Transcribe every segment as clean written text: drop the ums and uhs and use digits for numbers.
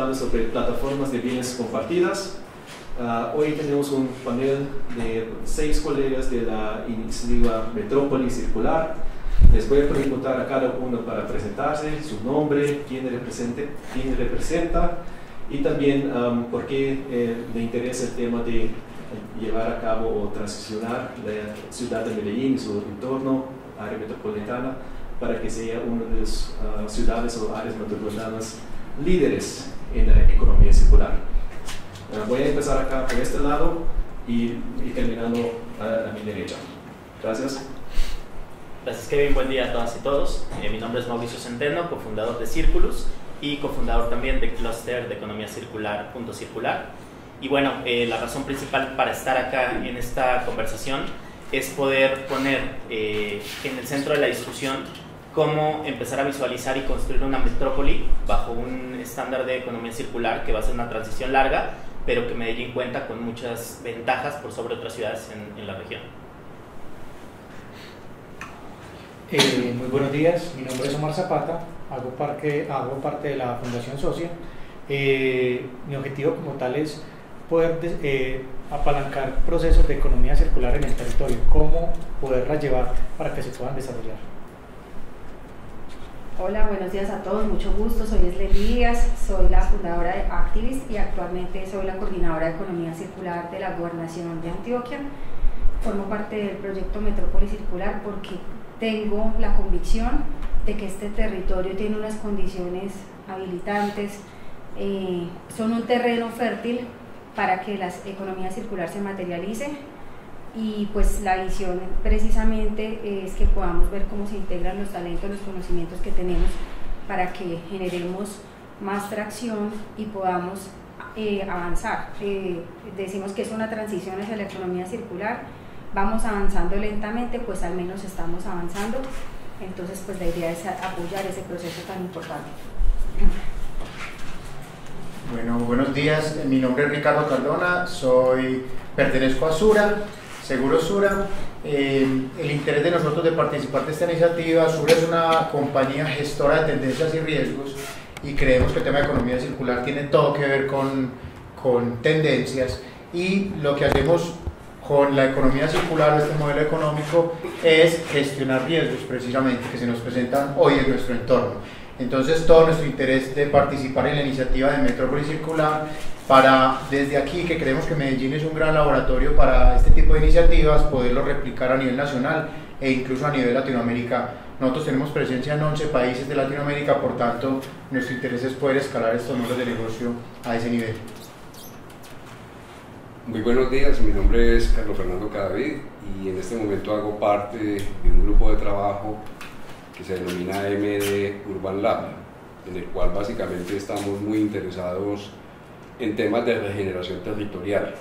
hablando sobre plataformas de bienes compartidas. Hoy tenemos un panel de 6 colegas de la iniciativa Metrópoli Circular. Les voy a preguntar a cada uno para presentarse, su nombre, quién representa y también por qué le interesa el tema de llevar a cabo o transicionar la ciudad de Medellín y su entorno, área metropolitana, para que sea una de las ciudades o áreas metropolitanas líderes en la economía circular. Voy a empezar acá por este lado y terminando a mi derecha. Gracias. Gracias, Kevin. Buen día a todas y todos. Mi nombre es Mauricio Centeno, cofundador de Circulus y cofundador también de Clúster de Economía Circular, Punto Circular. Y bueno, la razón principal para estar acá en esta conversación es poder poner en el centro de la discusión cómo empezar a visualizar y construir una metrópoli bajo un estándar de economía circular que va a ser una transición larga, pero que Medellín cuenta con muchas ventajas por sobre otras ciudades en la región. Muy buenos días, mi nombre es Omar Zapata, hago parte de la Fundación Socia. Mi objetivo como tal es poder apalancar procesos de economía circular en el territorio, cómo poderlas llevar para que se puedan desarrollar. Hola, buenos días a todos, mucho gusto, soy Leslie Díaz, soy la fundadora de Activist y actualmente soy la coordinadora de economía circular de la Gobernación de Antioquia. Formo parte del proyecto Metrópoli Circular porque tengo la convicción de que este territorio tiene unas condiciones habilitantes, son un terreno fértil para que la economía circular se materialice, y pues la visión precisamente es que podamos ver cómo se integran los talentos, los conocimientos que tenemos para que generemos más tracción y podamos avanzar. Decimos que es una transición hacia la economía circular, vamos avanzando lentamente, pues al menos estamos avanzando, entonces pues la idea es apoyar ese proceso tan importante. Bueno, buenos días, mi nombre es Ricardo Cardona, pertenezco a Sura, Seguro Sura. El interés de nosotros de participar de esta iniciativa, Sura es una compañía gestora de tendencias y riesgos y creemos que el tema de economía circular tiene todo que ver con tendencias, y lo que hacemos con la economía circular, este modelo económico, es gestionar riesgos precisamente que se nos presentan hoy en nuestro entorno. Entonces todo nuestro interés de participar en la iniciativa de Metrópoli Circular, para desde aquí, que creemos que Medellín es un gran laboratorio para este tipo de iniciativas, poderlo replicar a nivel nacional e incluso a nivel Latinoamérica. Nosotros tenemos presencia en 11 países de Latinoamérica, por tanto nuestro interés es poder escalar estos modelos de negocio a ese nivel. Muy buenos días, mi nombre es Carlos Fernando Cadavid y en este momento hago parte de un grupo de trabajo que se denomina MD Urban Lab, en el cual básicamente estamos muy interesados en temas de regeneración territorial.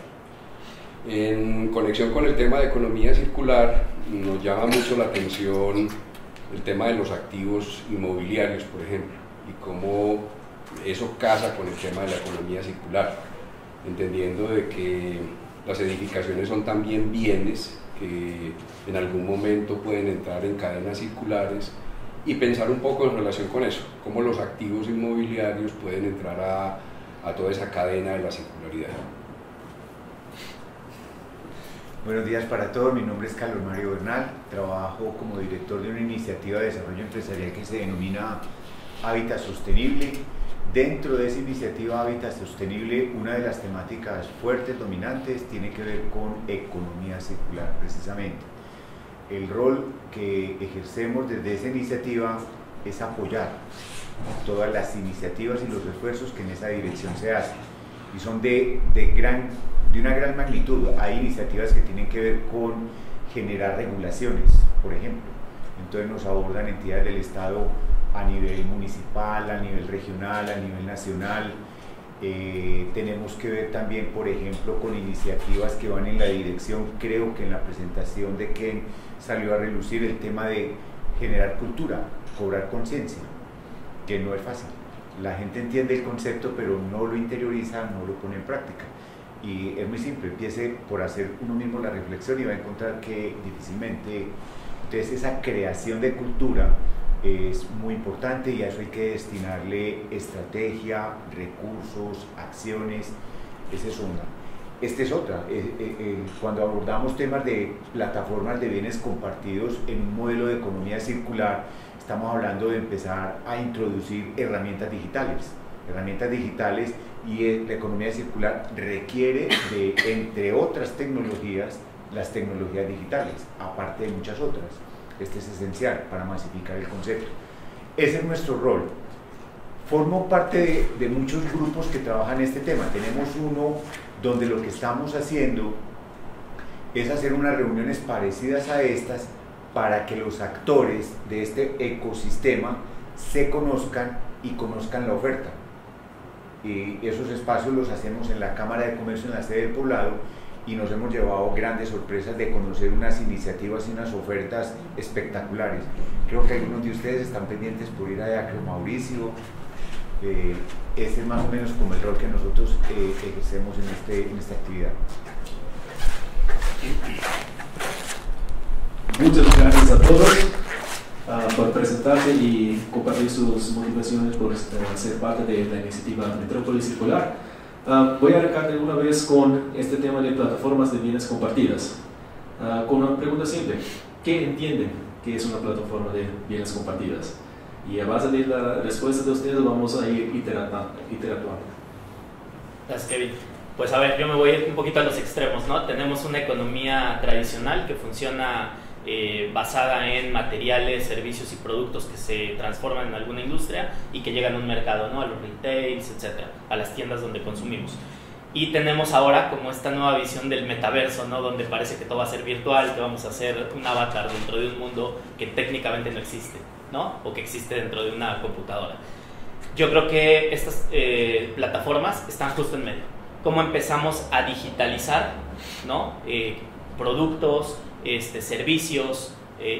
En conexión con el tema de economía circular, nos llama mucho la atención el tema de los activos inmobiliarios, por ejemplo, y cómo eso casa con el tema de la economía circular, entendiendo de que las edificaciones son también bienes que en algún momento pueden entrar en cadenas circulares, y pensar un poco en relación con eso, cómo los activos inmobiliarios pueden entrar a toda esa cadena de la circularidad. Buenos días para todos, mi nombre es Carlos Mario Bernal, trabajo como director de una iniciativa de desarrollo empresarial que se denomina Hábitat Sostenible. Dentro de esa iniciativa Hábitat Sostenible, una de las temáticas fuertes, dominantes, tiene que ver con economía circular, precisamente. El rol que ejercemos desde esa iniciativa es apoyar todas las iniciativas y los esfuerzos que en esa dirección se hacen, y son de una gran magnitud. Hay iniciativas que tienen que ver con generar regulaciones, por ejemplo, entonces nos abordan entidades del Estado a nivel municipal, a nivel regional, a nivel nacional. Tenemos que ver también, por ejemplo, con iniciativas que van en la dirección, creo que en la presentación de Ken salió a relucir el tema de generar cultura, cobrar conciencia, que no es fácil. La gente entiende el concepto, pero no lo interioriza, no lo pone en práctica. Y es muy simple, empiece por hacer uno mismo la reflexión y va a encontrar que difícilmente. Entonces esa creación de cultura es muy importante y a eso hay que destinarle estrategia, recursos, acciones. Esa es una. Esta es otra. Cuando abordamos temas de plataformas de bienes compartidos en un modelo de economía circular, estamos hablando de empezar a introducir herramientas digitales. Y la economía circular requiere de, entre otras tecnologías, las tecnologías digitales, aparte de muchas otras. Este es esencial para masificar el concepto. Ese es nuestro rol. Formo parte de muchos grupos que trabajan este tema. Tenemos uno donde lo que estamos haciendo es hacer unas reuniones parecidas a estas para que los actores de este ecosistema se conozcan y conozcan la oferta. Y esos espacios los hacemos en la Cámara de Comercio en la sede del Poblado y nos hemos llevado grandes sorpresas de conocer unas iniciativas y unas ofertas espectaculares. Creo que algunos de ustedes están pendientes por ir allá, creo Mauricio. Este es más o menos como el rol que nosotros ejercemos en esta actividad. Muchas gracias a todos por presentarse y compartir sus motivaciones por ser parte de la iniciativa Metrópolis Circular. Voy a arrancar de una vez con este tema de plataformas de bienes compartidas, con una pregunta simple: ¿qué entienden que es una plataforma de bienes compartidas? Y a base de la respuesta de ustedes vamos a ir interactuando. Gracias, Kevin. Pues a ver, yo me voy un poquito a los extremos, ¿no? Tenemos una economía tradicional que funciona basada en materiales, servicios y productos que se transforman en alguna industria y que llegan a un mercado, ¿no? A los retails, etcétera, a las tiendas donde consumimos. Y tenemos ahora como esta nueva visión del metaverso, ¿no? Donde parece que todo va a ser virtual, que vamos a hacer un avatar dentro de un mundo que técnicamente no existe, ¿no? O que existe dentro de una computadora. Yo creo que estas plataformas están justo en medio. ¿Cómo empezamos a digitalizar, ¿no? Productos, servicios,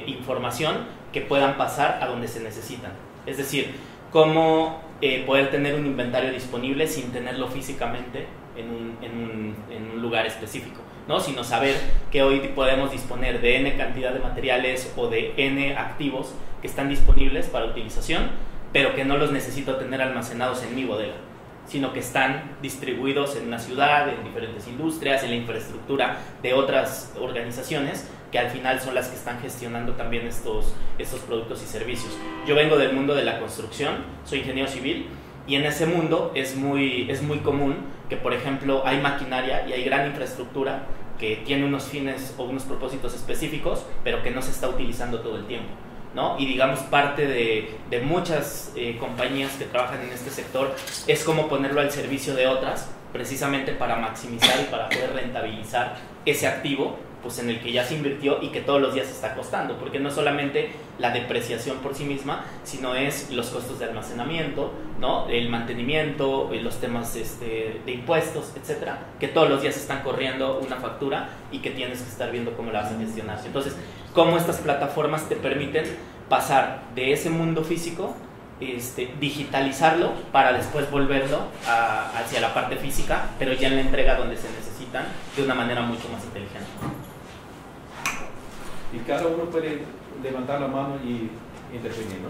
información que puedan pasar a donde se necesitan? Es decir, cómo poder tener un inventario disponible sin tenerlo físicamente en un lugar específico, ¿no? Sino saber que hoy podemos disponer de N cantidad de materiales o de N activos que están disponibles para utilización, pero que no los necesito tener almacenados en mi bodega, sino que están distribuidos en una ciudad, en diferentes industrias, en la infraestructura de otras organizaciones que al final son las que están gestionando también estos productos y servicios. Yo vengo del mundo de la construcción, soy ingeniero civil, y en ese mundo es muy común que, por ejemplo, hay maquinaria y hay gran infraestructura que tiene unos fines o unos propósitos específicos, pero que no se está utilizando todo el tiempo, ¿no? Y digamos, parte de muchas compañías que trabajan en este sector es cómo ponerlo al servicio de otras, precisamente para maximizar y para poder rentabilizar ese activo, pues en el que ya se invirtió y que todos los días está costando, porque no solamente la depreciación por sí misma, sino es los costos de almacenamiento, ¿no? El mantenimiento, los temas de impuestos, etcétera, que todos los días están corriendo una factura y que tienes que estar viendo cómo la vas a gestionar. Entonces, cómo estas plataformas te permiten pasar de ese mundo físico, digitalizarlo para después volverlo hacia la parte física, pero ya en la entrega donde se necesitan de una manera mucho más inteligente. Y cada uno puede levantar la mano y intervenir, ¿no?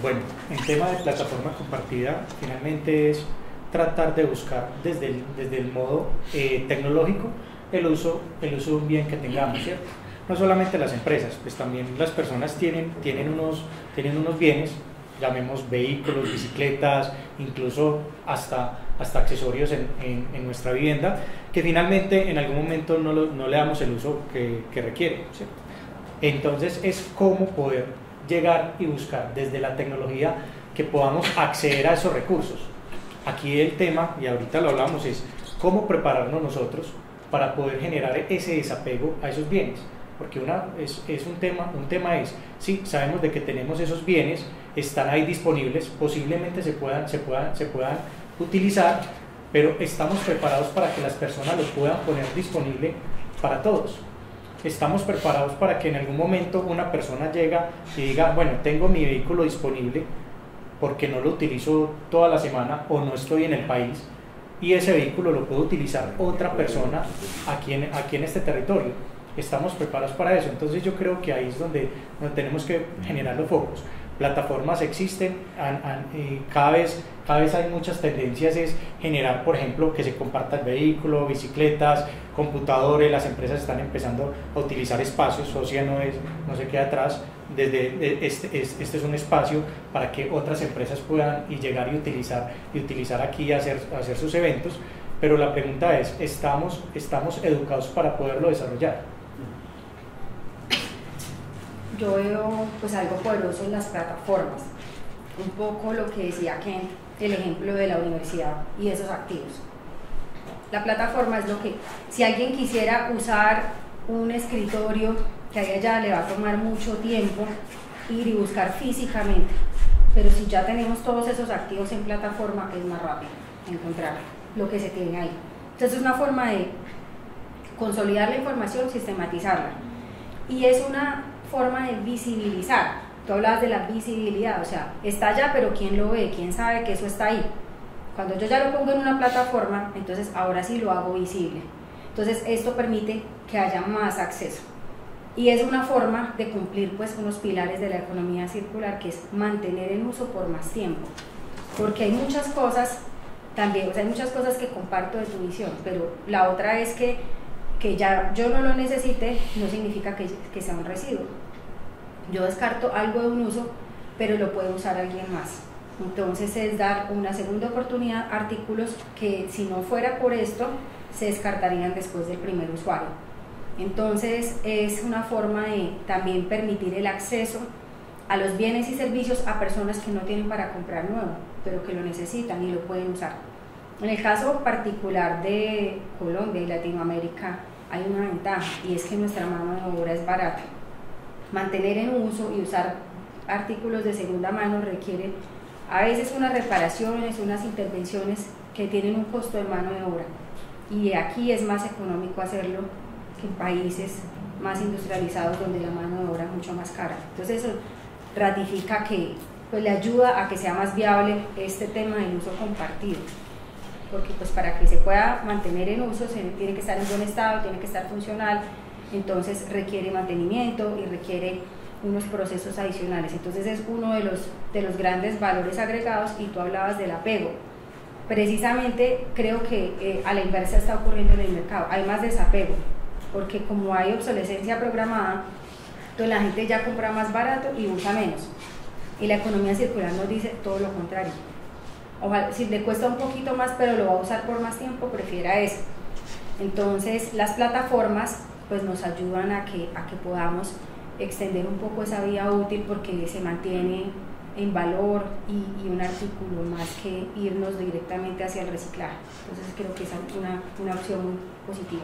Bueno, en tema de plataforma compartida, finalmente es tratar de buscar desde el modo tecnológico el uso de un bien que tengamos, ¿cierto? No solamente las empresas, pues también las personas tienen unos bienes, llamemos vehículos, bicicletas, incluso hasta accesorios en nuestra vivienda, que finalmente en algún momento no le damos el uso que requiere, ¿cierto? Entonces es cómo poder llegar y buscar desde la tecnología que podamos acceder a esos recursos. Aquí el tema, y ahorita lo hablamos, es cómo prepararnos nosotros para poder generar ese desapego a esos bienes. Porque un tema es, sí, sabemos de que tenemos esos bienes, están ahí disponibles, posiblemente se puedan utilizar, pero estamos preparados para que las personas los puedan poner disponible para todos. Estamos preparados para que en algún momento una persona llega y diga, bueno, tengo mi vehículo disponible porque no lo utilizo toda la semana o no estoy en el país, y ese vehículo lo puede utilizar otra persona aquí en este territorio. estamos preparados para eso. Entonces yo creo que ahí es donde tenemos que generar los focos. Plataformas existen, y cada vez hay muchas tendencias, es generar, por ejemplo, que se comparta el vehículo, bicicletas, computadores. Las empresas están empezando a utilizar espacios. Socia no se queda atrás. Este es un espacio para que otras empresas puedan llegar y utilizar aquí, hacer sus eventos. Pero la pregunta es, ¿estamos educados para poderlo desarrollar? Yo veo pues algo poderoso en las plataformas, un poco lo que decía Kent, el ejemplo de la universidad y esos activos. La plataforma es lo que, si alguien quisiera usar un escritorio que a ella le va a tomar mucho tiempo ir y buscar físicamente, pero si ya tenemos todos esos activos en plataforma es más rápido encontrar lo que se tiene ahí. Entonces es una forma de consolidar la información, sistematizarla, y es una forma de visibilizar. Tú hablabas de la visibilidad, o sea, está allá, pero ¿quién lo ve? ¿Quién sabe que eso está ahí? Cuando yo ya lo pongo en una plataforma, entonces ahora sí lo hago visible. Entonces esto permite que haya más acceso. Y es una forma de cumplir pues unos pilares de la economía circular, que es mantener en uso por más tiempo. Porque hay muchas cosas también, o sea, hay muchas cosas que comparto de tu visión, pero la otra es que ya yo no lo necesite, no significa que sea un residuo. Yo descarto algo de un uso, pero lo puede usar alguien más. Entonces es dar una segunda oportunidad a artículos que, si no fuera por esto, se descartarían después del primer usuario. Entonces es una forma de también permitir el acceso a los bienes y servicios a personas que no tienen para comprar nuevo, pero que lo necesitan y lo pueden usar. En el caso particular de Colombia y Latinoamérica hay una ventaja, y es que nuestra mano de obra es barata. Mantener en uso y usar artículos de segunda mano requiere a veces unas reparaciones, unas intervenciones que tienen un costo de mano de obra, y aquí es más económico hacerlo que en países más industrializados donde la mano de obra es mucho más cara. Entonces eso ratifica que pues, le ayuda a que sea más viable este tema del uso compartido, porque pues para que se pueda mantener en uso tiene que estar en buen estado, tiene que estar funcional, entonces requiere mantenimiento y requiere unos procesos adicionales. Entonces es uno de los grandes valores agregados, y tú hablabas del apego. Precisamente creo que a la inversa está ocurriendo en el mercado, hay más desapego, porque como hay obsolescencia programada, entonces la gente ya compra más barato y usa menos, y la economía circular nos dice todo lo contrario. Ojalá, si le cuesta un poquito más pero lo va a usar por más tiempo, prefiera eso. Entonces las plataformas pues nos ayudan a que podamos extender un poco esa vida útil, porque se mantiene en valor y un artículo, más que irnos directamente hacia el reciclaje. Entonces creo que esa es una opción muy positiva.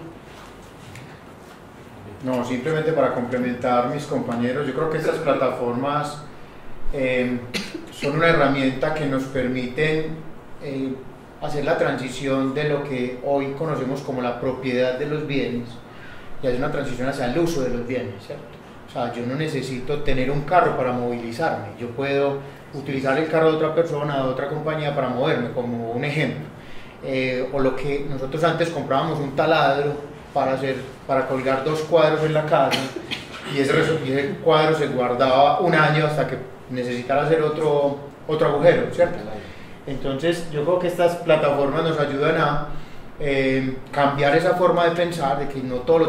No, simplemente para complementar mis compañeros, yo creo que estas plataformas son una herramienta que nos permiten hacer la transición de lo que hoy conocemos como la propiedad de los bienes, y hacer una transición hacia el uso de los bienes, ¿cierto? O sea, yo no necesito tener un carro para movilizarme, yo puedo utilizar el carro de otra persona, de otra compañía para moverme, como un ejemplo. O lo que nosotros antes comprábamos un taladro para colgar 2 cuadros en la casa, y ese cuadro se guardaba un año hasta que necesitara hacer otro agujero, ¿cierto? Entonces yo creo que estas plataformas nos ayudan a cambiar esa forma de pensar, de que no todo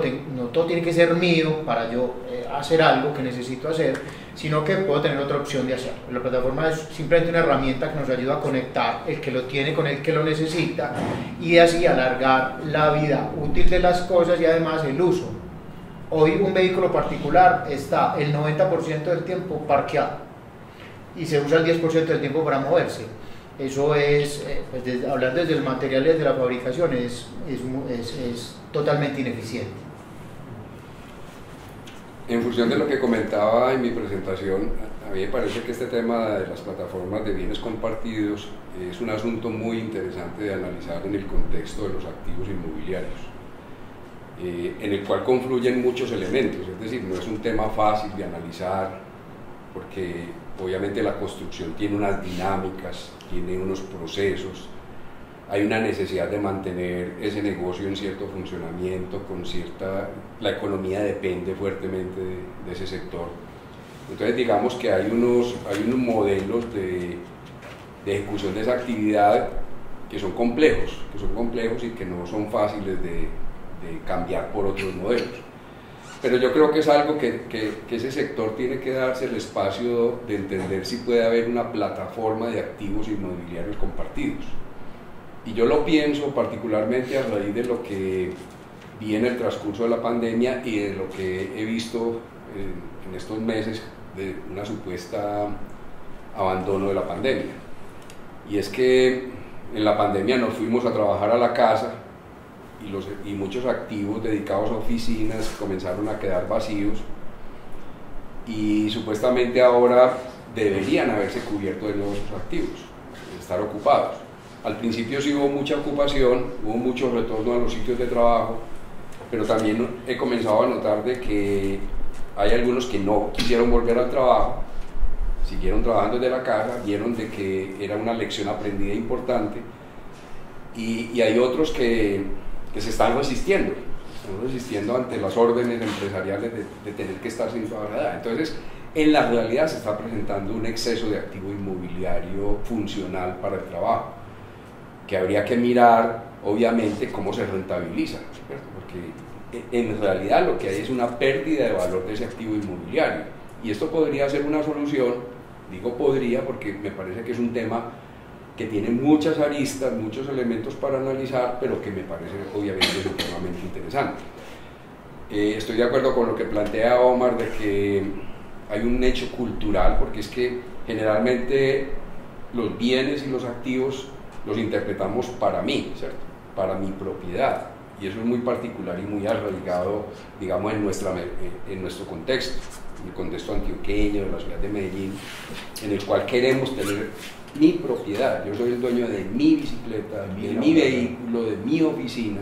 tiene que ser mío para yo hacer algo que necesito hacer, sino que puedo tener otra opción de hacerlo. La plataforma es simplemente una herramienta que nos ayuda a conectar el que lo tiene con el que lo necesita, y así alargar la vida útil de las cosas y además el uso. Hoy un vehículo particular está el 90% del tiempo parqueado y se usa el 10% del tiempo para moverse. Eso es, pues hablando desde los materiales de la fabricación, es totalmente ineficiente. En función de lo que comentaba en mi presentación, a mí me parece que este tema de las plataformas de bienes compartidos es un asunto muy interesante de analizar en el contexto de los activos inmobiliarios, en el cual confluyen muchos elementos. Es decir, no es un tema fácil de analizar, porque obviamente la construcción tiene unas dinámicas, tiene unos procesos, hay una necesidad de mantener ese negocio en cierto funcionamiento, la economía depende fuertemente de ese sector. Entonces digamos que hay unos modelos de ejecución de esa actividad que son complejos y que no son fáciles de cambiar por otros modelos. Pero yo creo que es algo que ese sector tiene que darse el espacio de entender si puede haber una plataforma de activos inmobiliarios compartidos. Y yo lo pienso particularmente a raíz de lo que vi en el transcurso de la pandemia y de lo que he visto en estos meses de una supuesta abandono de la pandemia. Y es que en la pandemia nos fuimos a trabajar a la casa y muchos activos dedicados a oficinas comenzaron a quedar vacíos y supuestamente ahora deberían haberse cubierto de nuevos activos, estar ocupados. Al principio sí hubo mucha ocupación, hubo mucho retorno a los sitios de trabajo, pero también he comenzado a notar de que hay algunos que no quisieron volver al trabajo, siguieron trabajando desde la casa, vieron de que era una lección aprendida importante y hay otros que se están resistiendo ante las órdenes empresariales de tener que estar sin trabajar. Entonces, en la realidad se está presentando un exceso de activo inmobiliario funcional para el trabajo, que habría que mirar, obviamente, cómo se rentabiliza, ¿cierto? Porque en realidad lo que hay es una pérdida de valor de ese activo inmobiliario, y esto podría ser una solución, digo podría porque me parece que es un tema que tiene muchas aristas, muchos elementos para analizar, pero que me parece obviamente supremamente interesante. Estoy de acuerdo con lo que plantea Omar de que hay un hecho cultural, porque es que generalmente los bienes y los activos los interpretamos para mí, ¿cierto? Para mi propiedad, y eso es muy particular y muy arraigado, digamos, en nuestro contexto, en el contexto antioqueño, de la ciudad de Medellín, en el cual queremos tener mi propiedad. Yo soy el dueño de mi bicicleta, de mi vehículo, de mi oficina.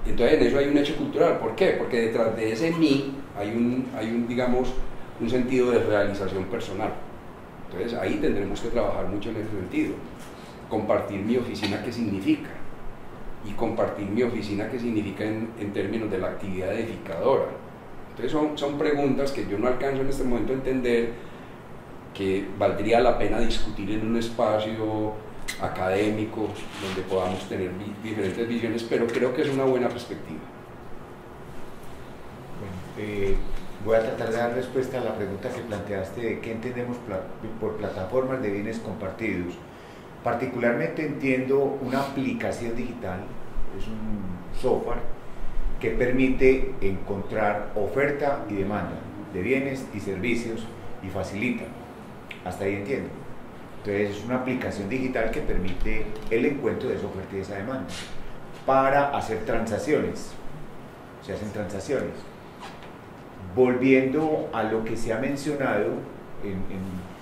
Entonces en eso hay un hecho cultural. ¿Por qué? Porque detrás de ese mí hay un digamos, un sentido de realización personal. Entonces ahí tendremos que trabajar mucho en ese sentido. Compartir mi oficina, ¿qué significa? Y compartir mi oficina, ¿qué significa en términos de la actividad edificadora? Entonces son preguntas que yo no alcanzo en este momento a entender, que valdría la pena discutir en un espacio académico donde podamos tener diferentes visiones, pero creo que es una buena perspectiva. Bueno, voy a tratar de dar respuesta a la pregunta que planteaste de qué entendemos por plataformas de bienes compartidos. Particularmente entiendo una aplicación digital, es un software que permite encontrar oferta y demanda de bienes y servicios y facilita. Hasta ahí entiendo. Entonces es una aplicación digital que permite el encuentro de esa oferta y de esa demanda para hacer transacciones. Se hacen transacciones. Volviendo a lo que se ha mencionado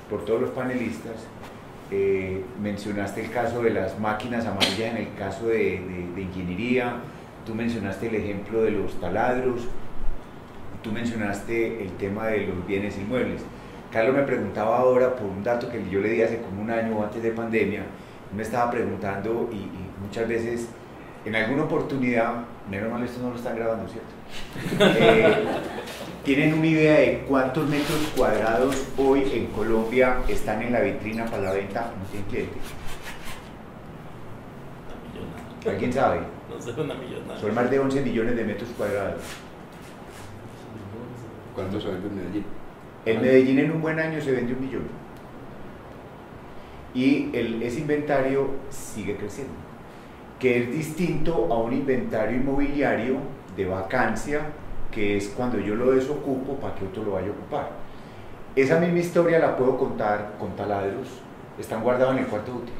por todos los panelistas, mencionaste el caso de las máquinas amarillas en el caso de ingeniería, tú mencionaste el ejemplo de los taladros, tú mencionaste el tema de los bienes inmuebles. Carlos me preguntaba ahora por un dato que yo le di hace como un año antes de pandemia, me estaba preguntando y muchas veces, en alguna oportunidad, menos mal esto no lo están grabando, ¿cierto? ¿Tienen una idea de cuántos metros cuadrados hoy en Colombia están en la vitrina para la venta? ¿No tienen cliente? ¿Alguien sabe? No sé, una millonada. Son más de 11 millones de metros cuadrados. ¿Cuántos se venden en Medellín? En Medellín en un buen año se vende 1 millón. Y ese inventario sigue creciendo, que es distinto a un inventario inmobiliario de vacancia, que es cuando yo lo desocupo para que otro lo vaya a ocupar. Esa misma historia la puedo contar con taladros, están guardados en el cuarto útil.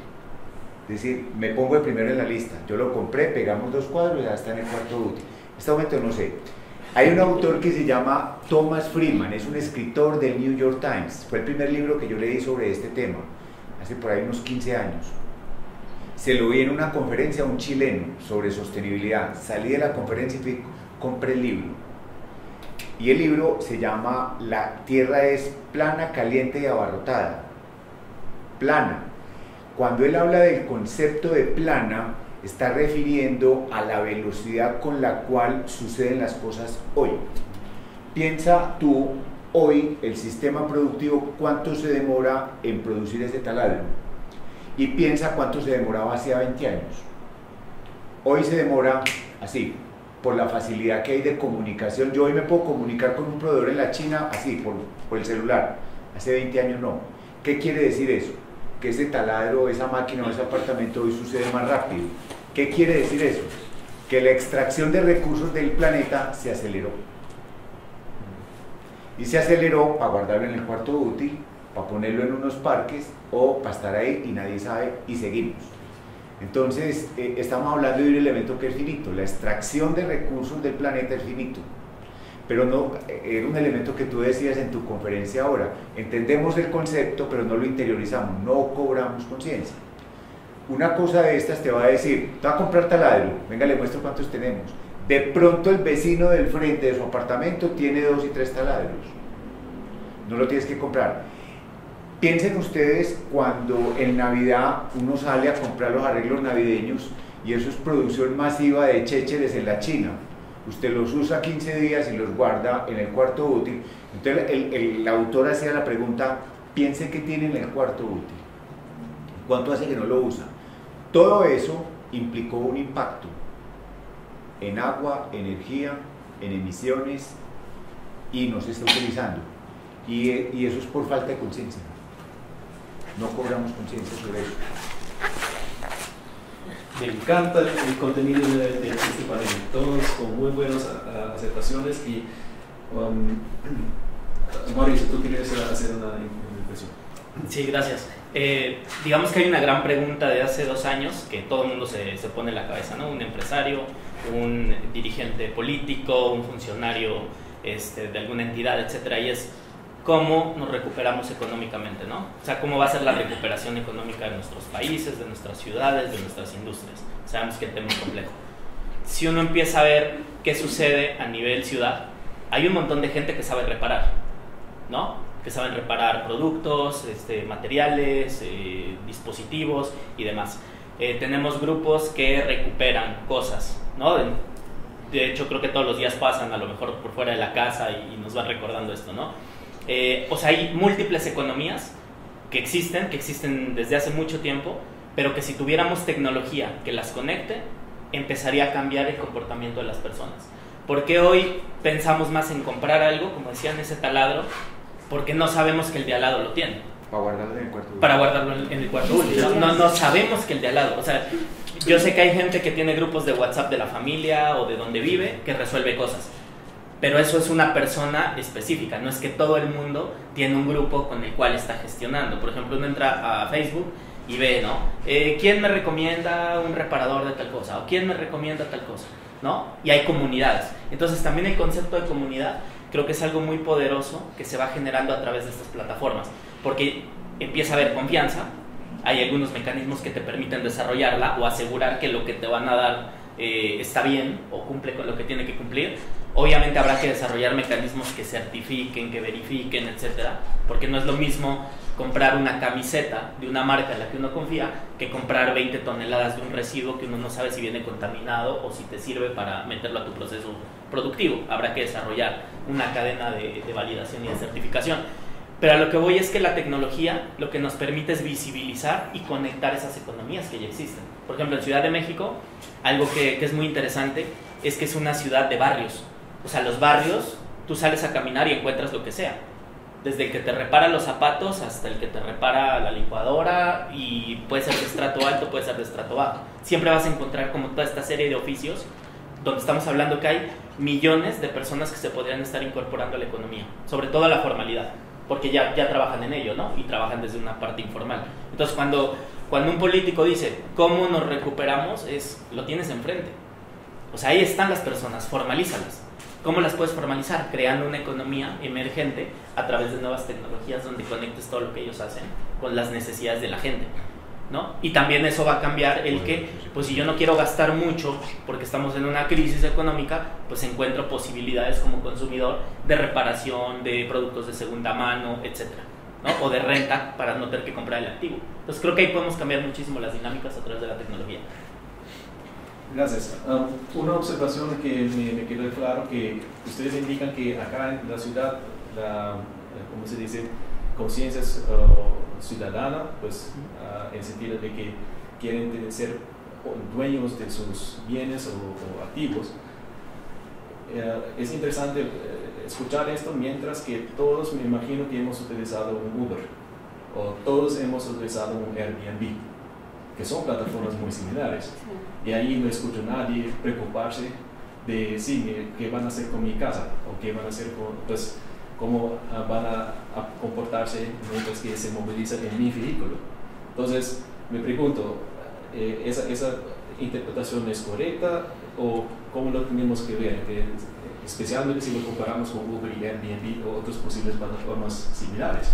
Es decir, me pongo de primero en la lista, yo lo compré, pegamos 2 cuadros y ya está en el cuarto útil. En este momento no sé. Hay un autor que se llama Thomas Friedman, es un escritor del New York Times, fue el primer libro que yo leí sobre este tema, hace por ahí unos 15 años. Se lo vi en una conferencia a un chileno sobre sostenibilidad, salí de la conferencia y compré el libro. Y el libro se llama La Tierra es plana, caliente y abarrotada. Plana. Cuando él habla del concepto de plana, está refiriendo a la velocidad con la cual suceden las cosas hoy. Piensa tú, hoy, el sistema productivo, cuánto se demora en producir ese taladro, y piensa cuánto se demoraba hace 20 años. Hoy se demora así, por la facilidad que hay de comunicación. Yo hoy me puedo comunicar con un proveedor en la China así, por el celular. Hace 20 años no. ¿Qué quiere decir eso? Que ese taladro, esa máquina o ese apartamento hoy sucede más rápido. ¿Qué quiere decir eso? Que la extracción de recursos del planeta se aceleró. Y se aceleró para guardarlo en el cuarto útil, para ponerlo en unos parques o para estar ahí y nadie sabe y seguimos. Entonces, estamos hablando de un elemento que es finito. La extracción de recursos del planeta es finito. Pero no, era un elemento que tú decías en tu conferencia ahora. Entendemos el concepto, pero no lo interiorizamos, no cobramos conciencia. Una cosa de estas te va a decir, te va a comprar taladro, venga, le muestro cuántos tenemos. De pronto el vecino del frente de su apartamento tiene 2 y 3 taladros. No lo tienes que comprar. Piensen ustedes cuando en Navidad uno sale a comprar los arreglos navideños y eso es producción masiva de chécheres en la China. Usted los usa 15 días y los guarda en el cuarto útil. Entonces el autor hacía la pregunta, piense qué tiene en el cuarto útil. ¿Cuánto hace que no lo usa? Todo eso implicó un impacto en agua, energía, en emisiones y no se está utilizando. Y eso es por falta de conciencia. No cobramos conciencia sobre eso. Me encanta el contenido de este panel, todos con muy buenas aceptaciones y Mauricio, tú quieres hacer una impresión. Sí, gracias. Digamos que hay una gran pregunta de hace 2 años que todo el mundo se pone en la cabeza, ¿no? Un empresario, un dirigente político, un funcionario de alguna entidad, etcétera, y es cómo nos recuperamos económicamente, ¿no? O sea, cómo va a ser la recuperación económica de nuestros países, de nuestras ciudades, de nuestras industrias. Sabemos que el tema es complejo. Si uno empieza a ver qué sucede a nivel ciudad, hay un montón de gente que sabe reparar, ¿no? Que saben reparar productos, materiales, dispositivos y demás. Tenemos grupos que recuperan cosas, ¿no? De hecho, creo que todos los días pasan, a lo mejor por fuera de la casa, y nos van recordando esto, ¿no? O sea, hay múltiples economías que existen desde hace mucho tiempo, pero que si tuviéramos tecnología que las conecte, empezaría a cambiar el comportamiento de las personas. Porque hoy pensamos más en comprar algo, como decían, ese taladro, porque no sabemos que el de al lado lo tiene. Para guardarlo en el cuarto útil. Para guardarlo en el cuarto útil. No sabemos que el de al lado. O sea, yo sé que hay gente que tiene grupos de WhatsApp de la familia o de donde vive que resuelve cosas. Pero eso es una persona específica, no es que todo el mundo tiene un grupo con el cual está gestionando. Por ejemplo, uno entra a Facebook y ve, ¿no? ¿Quién me recomienda un reparador de tal cosa? ¿O quién me recomienda tal cosa? ¿No? Y hay comunidades. Entonces también el concepto de comunidad creo que es algo muy poderoso que se va generando a través de estas plataformas, porque empieza a haber confianza, hay algunos mecanismos que te permiten desarrollarla o asegurar que lo que te van a dar está bien o cumple con lo que tiene que cumplir. Obviamente habrá que desarrollar mecanismos que certifiquen, que verifiquen, etcétera, porque no es lo mismo comprar una camiseta de una marca en la que uno confía que comprar 20 toneladas de un residuo que uno no sabe si viene contaminado o si te sirve para meterlo a tu proceso productivo. Habrá que desarrollar una cadena de validación y de certificación. Pero a lo que voy es que la tecnología lo que nos permite es visibilizar y conectar esas economías que ya existen. Por ejemplo, en Ciudad de México, algo que es muy interesante es que es una ciudad de barrios. O sea, los barrios, tú sales a caminar y encuentras lo que sea. Desde el que te repara los zapatos hasta el que te repara la licuadora, y puede ser de estrato alto, puede ser de estrato bajo. Siempre vas a encontrar como toda esta serie de oficios donde estamos hablando que hay millones de personas que se podrían estar incorporando a la economía, sobre todo a la formalidad, porque ya trabajan en ello, ¿no? Y trabajan desde una parte informal. Entonces, cuando un político dice, ¿cómo nos recuperamos? Lo tienes enfrente. O sea, ahí están las personas, formalízalas. ¿Cómo las puedes formalizar? Creando una economía emergente a través de nuevas tecnologías donde conectes todo lo que ellos hacen con las necesidades de la gente, ¿no? Y también eso va a cambiar el que, pues si yo no quiero gastar mucho porque estamos en una crisis económica, pues encuentro posibilidades como consumidor de reparación, de productos de segunda mano, etcétera, ¿no? O de renta para no tener que comprar el activo. Entonces creo que ahí podemos cambiar muchísimo las dinámicas a través de la tecnología. Gracias. Una observación que me quedó claro, que ustedes indican que acá en la ciudad, ¿cómo se dice?, conciencia ciudadana, pues en el sentido de que quieren ser dueños de sus bienes o activos. Es interesante escuchar esto mientras que todos, me imagino que hemos utilizado un Uber o todos hemos utilizado un Airbnb, que son plataformas muy similares. Y ahí no escucho a nadie preocuparse de qué van a hacer con mi casa o qué van a hacer con, pues, cómo van a comportarse mientras que se movilizan en mi vehículo. Entonces, me pregunto, ¿esa interpretación es correcta o cómo lo tenemos que ver? Especialmente si lo comparamos con Uber y Airbnb o otras posibles plataformas similares.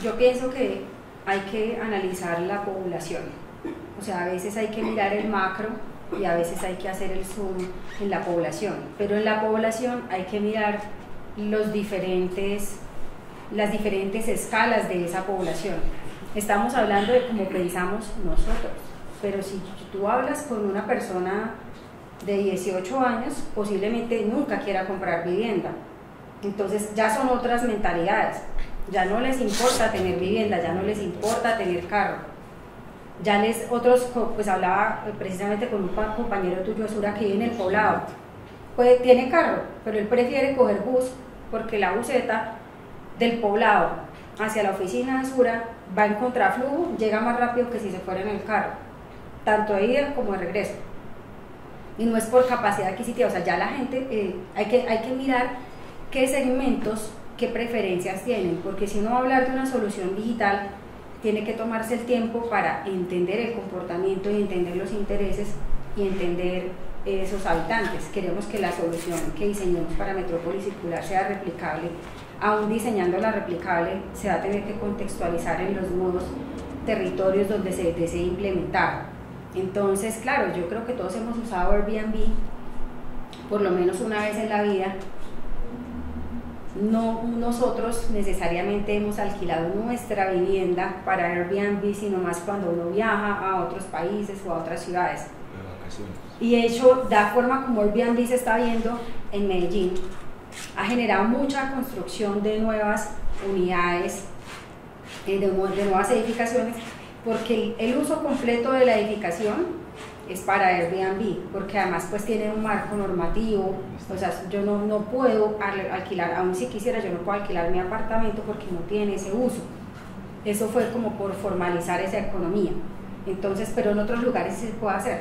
Yo pienso que hay que analizar la población. O sea, a veces hay que mirar el macro y a veces hay que hacer el zoom en la población, pero en la población hay que mirar las diferentes escalas de esa población. Estamos hablando de cómo pensamos nosotros, pero si tú hablas con una persona de 18 años, posiblemente nunca quiera comprar vivienda. Entonces ya son otras mentalidades, ya no les importa tener vivienda, ya no les importa tener carro. Ya pues hablaba precisamente con un compañero tuyo, Sura, que vive en el Poblado. Pues tiene carro, pero él prefiere coger bus porque la buseta del Poblado hacia la oficina de Sura va en contraflujo, llega más rápido que si se fuera en el carro, tanto de ida como de regreso. Y no es por capacidad adquisitiva, o sea, ya la gente, hay que mirar qué segmentos, qué preferencias tienen, porque si uno va a hablar de una solución digital, tiene que tomarse el tiempo para entender el comportamiento y entender los intereses y entender esos habitantes. Queremos que la solución que diseñemos para Metrópolis Circular sea replicable. Aún diseñándola replicable, se va a tener que contextualizar en los nuevos territorios donde se desee implementar. Entonces, claro, yo creo que todos hemos usado Airbnb por lo menos una vez en la vida. No nosotros necesariamente hemos alquilado nuestra vivienda para Airbnb, sino más cuando uno viaja a otros países o a otras ciudades. Y de hecho, la forma como Airbnb se está viendo en Medellín ha generado mucha construcción de nuevas unidades, de nuevas edificaciones, porque el uso completo de la edificación es para Airbnb, porque además pues tiene un marco normativo. O sea, yo no puedo alquilar, aun si quisiera, yo no puedo alquilar mi apartamento porque no tiene ese uso. Eso fue como por formalizar esa economía. Entonces, pero en otros lugares sí se puede hacer.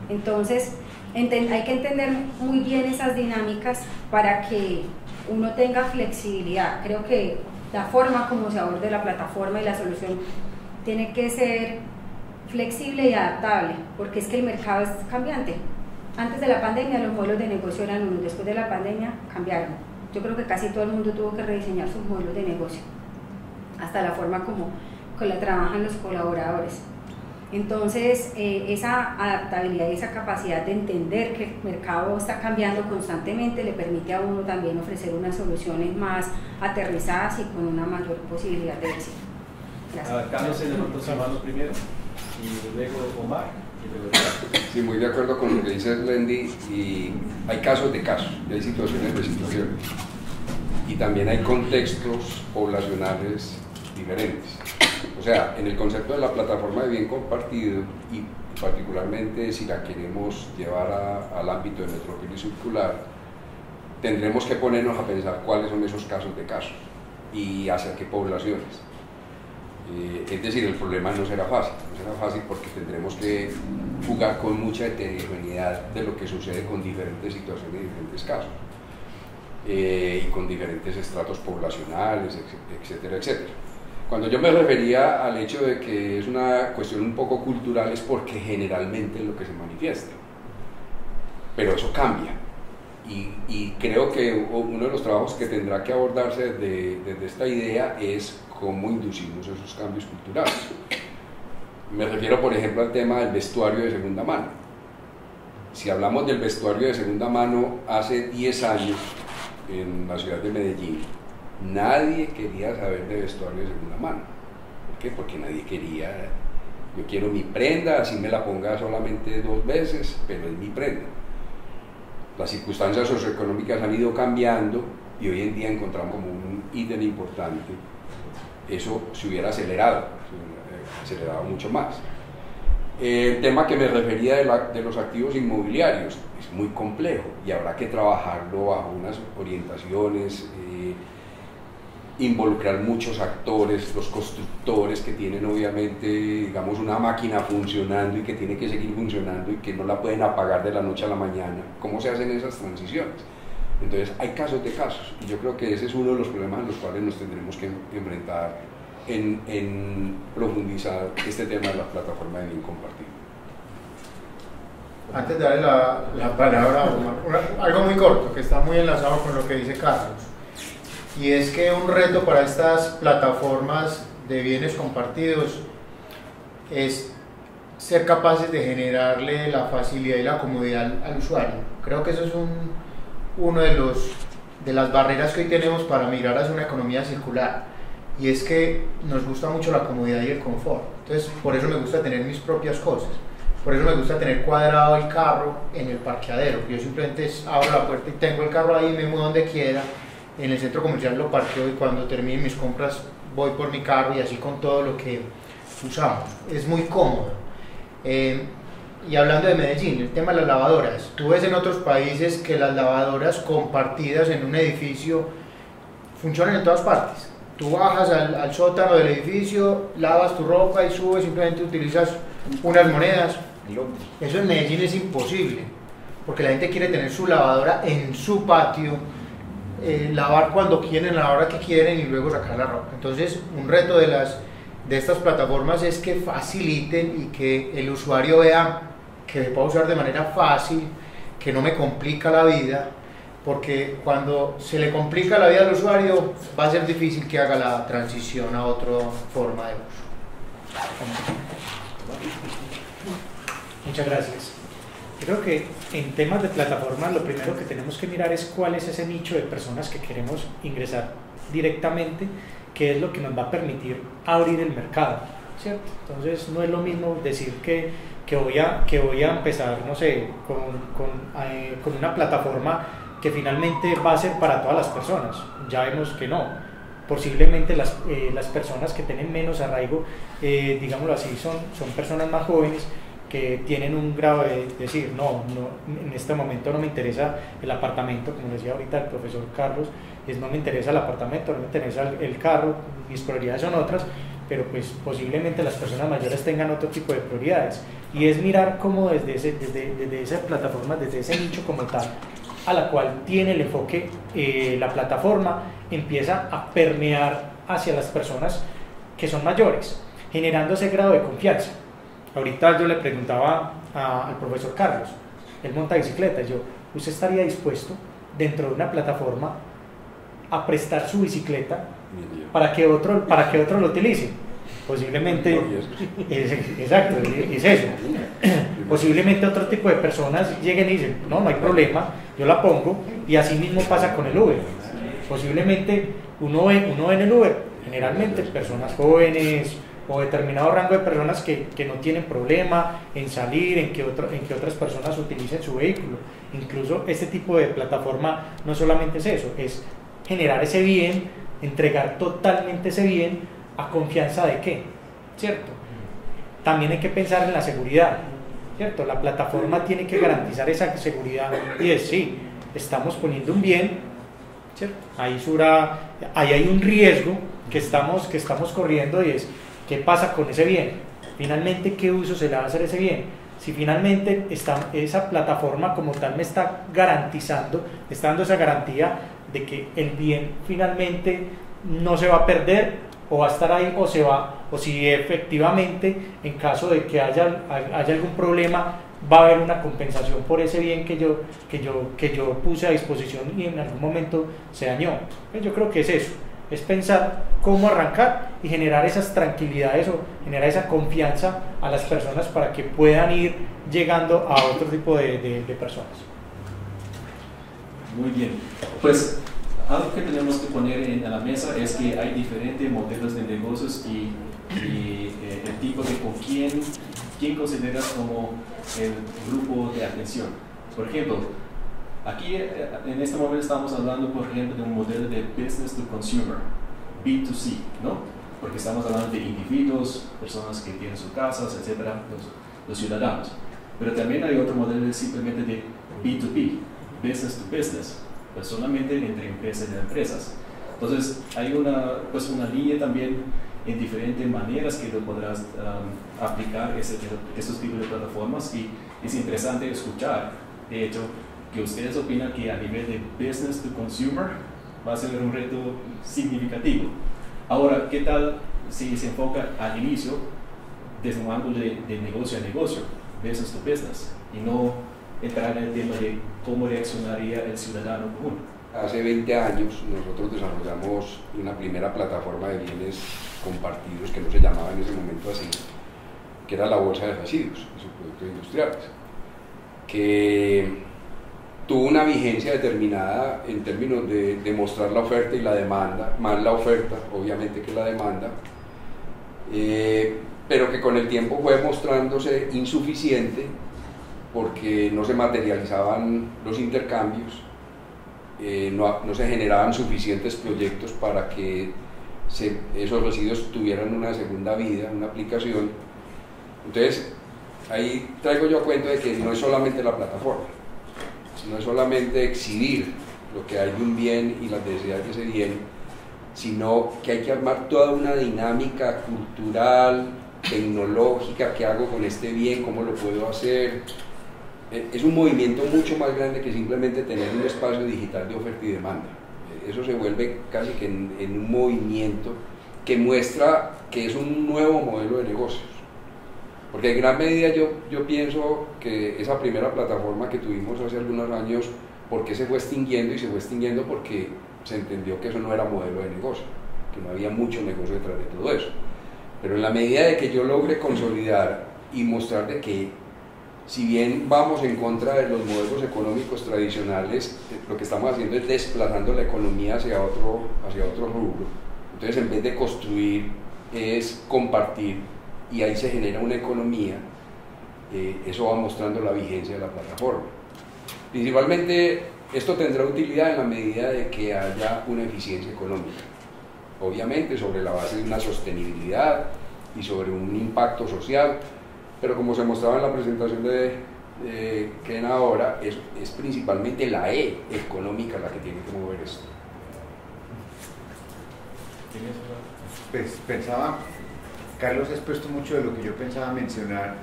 Entonces, hay que entender muy bien esas dinámicas para que uno tenga flexibilidad. Creo que la forma como se aborde la plataforma y la solución tiene que ser flexible y adaptable, porque es que el mercado es cambiante. Antes de la pandemia los modelos de negocio eran unos, después de la pandemia cambiaron. Yo creo que casi todo el mundo tuvo que rediseñar sus modelos de negocio, hasta la forma como la trabajan los colaboradores. Entonces, esa adaptabilidad y esa capacidad de entender que el mercado está cambiando constantemente le permite a uno también ofrecer unas soluciones más aterrizadas y con una mayor posibilidad de éxito. Gracias. Carlos se levantó su mano primero y luego Omar y luego Ricardo. Sí, muy de acuerdo con lo que dice Lendy, y hay casos de casos, y hay situaciones de situaciones, y también hay contextos poblacionales diferentes. O sea, en el concepto de la plataforma de bien compartido, y particularmente si la queremos llevar al ámbito de Metrópolis Circular, tendremos que ponernos a pensar cuáles son esos casos de casos y hacia qué poblaciones. Es decir, el problema no será fácil porque tendremos que jugar con mucha heterogeneidad de lo que sucede con diferentes situaciones y diferentes casos, y con diferentes estratos poblacionales, etcétera, etcétera. Cuando yo me refería al hecho de que es una cuestión un poco cultural, es porque generalmente es lo que se manifiesta, pero eso cambia, y creo que uno de los trabajos que tendrá que abordarse desde esta idea es cómo inducimos esos cambios culturales. Me refiero, por ejemplo, al tema del vestuario de segunda mano. Si hablamos del vestuario de segunda mano, hace 10 años en la ciudad de Medellín, nadie quería saber de vestuario de segunda mano. ¿Por qué? Porque nadie quería Yo quiero mi prenda, así me la ponga solamente 2 veces, pero es mi prenda. Las circunstancias socioeconómicas han ido cambiando y hoy en día encontramos como un ítem importante. Eso se hubiera acelerado mucho más. El tema que me refería de los activos inmobiliarios es muy complejo y habrá que trabajarlo bajo unas orientaciones, involucrar muchos actores, los constructores que tienen obviamente, digamos, una máquina funcionando y que tiene que seguir funcionando y que no la pueden apagar de la noche a la mañana. ¿Cómo se hacen esas transiciones? Entonces hay casos de casos y yo creo que ese es uno de los problemas en los cuales nos tendremos que enfrentar en profundizar este tema de la plataforma de bien compartido. Antes de darle la palabra a Omar, algo muy corto que está muy enlazado con lo que dice Carlos, y es que un reto para estas plataformas de bienes compartidos es ser capaces de generarle la facilidad y la comodidad al usuario. Creo que eso es uno de las barreras que hoy tenemos para migrar hacia una economía circular, y es que nos gusta mucho la comodidad y el confort. Entonces, por eso me gusta tener mis propias cosas, por eso me gusta tener cuadrado el carro en el parqueadero. Yo simplemente abro la puerta y tengo el carro ahí, me muevo donde quiera, en el centro comercial lo parqueo y cuando termine mis compras voy por mi carro, y así con todo lo que usamos. Es muy cómodo. Y hablando de Medellín, el tema de las lavadoras, tú ves en otros países que las lavadoras compartidas en un edificio funcionan en todas partes. Tú bajas al sótano del edificio, lavas tu ropa y subes, simplemente utilizas unas monedas. Eso en Medellín es imposible, porque la gente quiere tener su lavadora en su patio, lavar cuando quieren, a la hora que quieren y luego sacar la ropa. Entonces, un reto de estas plataformas es que faciliten y que el usuario vea que se puede usar de manera fácil, que no me complica la vida, porque cuando se le complica la vida al usuario va a ser difícil que haga la transición a otra forma de uso. Muchas gracias. Creo que en temas de plataformas lo primero que tenemos que mirar es cuál es ese nicho de personas que queremos ingresar directamente, qué es lo que nos va a permitir abrir el mercado, ¿cierto? Entonces no es lo mismo decir que voy a empezar, no sé, con una plataforma que finalmente va a ser para todas las personas. Ya vemos que no. Posiblemente las personas que tienen menos arraigo, digámoslo así, son personas más jóvenes que tienen un grado de decir, no, en este momento no me interesa el apartamento, como decía ahorita el profesor Carlos, no me interesa el apartamento, no me interesa el carro, mis prioridades son otras, pero pues posiblemente las personas mayores tengan otro tipo de prioridades, y es mirar cómo desde esa plataforma, desde ese nicho como tal, a la cual tiene el enfoque la plataforma, empieza a permear hacia las personas que son mayores, generando ese grado de confianza. Ahorita yo le preguntaba al profesor Carlos, él monta bicicleta, ¿usted estaría dispuesto dentro de una plataforma a prestar su bicicleta para que otro lo utilice? Posiblemente, exacto, es eso. Posiblemente otro tipo de personas lleguen y dicen, no hay problema, yo la pongo, y así mismo pasa con el Uber. Posiblemente uno ve en el Uber, generalmente personas jóvenes o determinado rango de personas que no tienen problema en salir, en que otras personas utilicen su vehículo. Incluso este tipo de plataforma no solamente es eso, es generar ese bien, entregar totalmente ese bien a confianza de qué, ¿cierto? También hay que pensar en la seguridad, ¿cierto? La plataforma tiene que garantizar esa seguridad, y es, sí, estamos poniendo un bien, ¿cierto? Ahí hay un riesgo que estamos corriendo, y es, ¿qué pasa con ese bien? Finalmente, ¿qué uso se le va a hacer ese bien? Si finalmente esa plataforma como tal me está garantizando, está dando esa garantía de que el bien finalmente no se va a perder, o va a estar ahí, o si efectivamente, en caso de que haya algún problema, va a haber una compensación por ese bien que yo puse a disposición y en algún momento se dañó. Pues yo creo que es eso, es pensar cómo arrancar y generar esas tranquilidades o generar esa confianza a las personas para que puedan ir llegando a otro tipo de personas. Muy bien, pues algo que tenemos que poner en la mesa es que hay diferentes modelos de negocios y y el tipo de con quién consideras como el grupo de atención. Por ejemplo, aquí en este momento estamos hablando, por ejemplo, de un modelo de business to consumer, B2C, ¿no? Porque estamos hablando de individuos, personas que tienen sus casas, etcétera, los ciudadanos. Pero también hay otro modelo de simplemente de B2B, business to business, pues solamente entre empresas y empresas. Entonces hay una línea también en diferentes maneras que lo podrás aplicar esos tipos de plataformas, y es interesante escuchar, de hecho, que ustedes opinan que a nivel de business to consumer va a ser un reto significativo. Ahora, ¿qué tal si se enfoca al inicio desde un ángulo de negocio a negocio, business to business, y no entrar en el tema de cómo reaccionaría el ciudadano común? Hace 20 años nosotros desarrollamos una primera plataforma de bienes compartidos que no se llamaba en ese momento así, que era la bolsa de residuos, esos productos industriales, que tuvo una vigencia determinada en términos de mostrar la oferta y la demanda, más la oferta obviamente que la demanda, pero que con el tiempo fue mostrándose insuficiente porque no se materializaban los intercambios, no se generaban suficientes proyectos para que esos residuos tuvieran una segunda vida, una aplicación. Entonces ahí traigo yo a cuento de que no es solamente la plataforma, no es solamente exhibir lo que hay de un bien y las necesidades de ese bien, sino que hay que armar toda una dinámica cultural, tecnológica. ¿Qué hago con este bien? ¿Cómo lo puedo hacer? Es un movimiento mucho más grande que simplemente tener un espacio digital de oferta y demanda. Eso se vuelve casi que en un movimiento que muestra que es un nuevo modelo de negocios. Porque en gran medida yo pienso que esa primera plataforma que tuvimos hace algunos años, ¿por qué se fue extinguiendo? Y se fue extinguiendo porque se entendió que eso no era modelo de negocio, que no había mucho negocio detrás de todo eso. Pero en la medida de que yo logre consolidar y mostrar de que, si bien vamos en contra de los modelos económicos tradicionales, lo que estamos haciendo es desplazando la economía hacia otro rubro. Entonces, en vez de construir, es compartir, y ahí se genera una economía. Eso va mostrando la vigencia de la plataforma. Principalmente, esto tendrá utilidad en la medida de que haya una eficiencia económica, obviamente sobre la base de una sostenibilidad y sobre un impacto social, pero como se mostraba en la presentación de Ken ahora, es principalmente la E económica la que tiene que mover esto. Pues pensaba, Carlos ha expuesto mucho de lo que yo pensaba mencionar,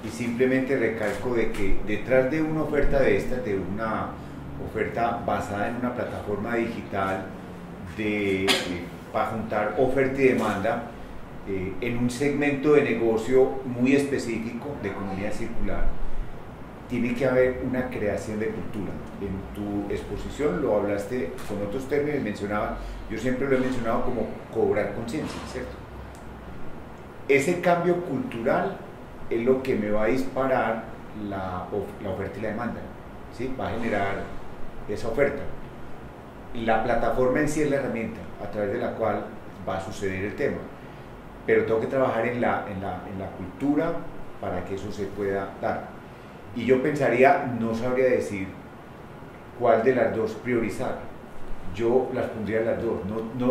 y simplemente recalco de que detrás de una oferta de estas, de una oferta basada en una plataforma digital para juntar oferta y demanda, en un segmento de negocio muy específico de economía circular, tiene que haber una creación de cultura. En tu exposición lo hablaste con otros términos, mencionaba, yo siempre lo he mencionado como cobrar conciencia, ¿cierto? Ese cambio cultural es lo que me va a disparar la oferta y la demanda, ¿sí? Va a generar esa oferta. La plataforma en sí es la herramienta a través de la cual va a suceder el tema, pero tengo que trabajar en la cultura para que eso se pueda dar. Y yo pensaría, no sabría decir cuál de las dos priorizar. Yo las pondría las dos.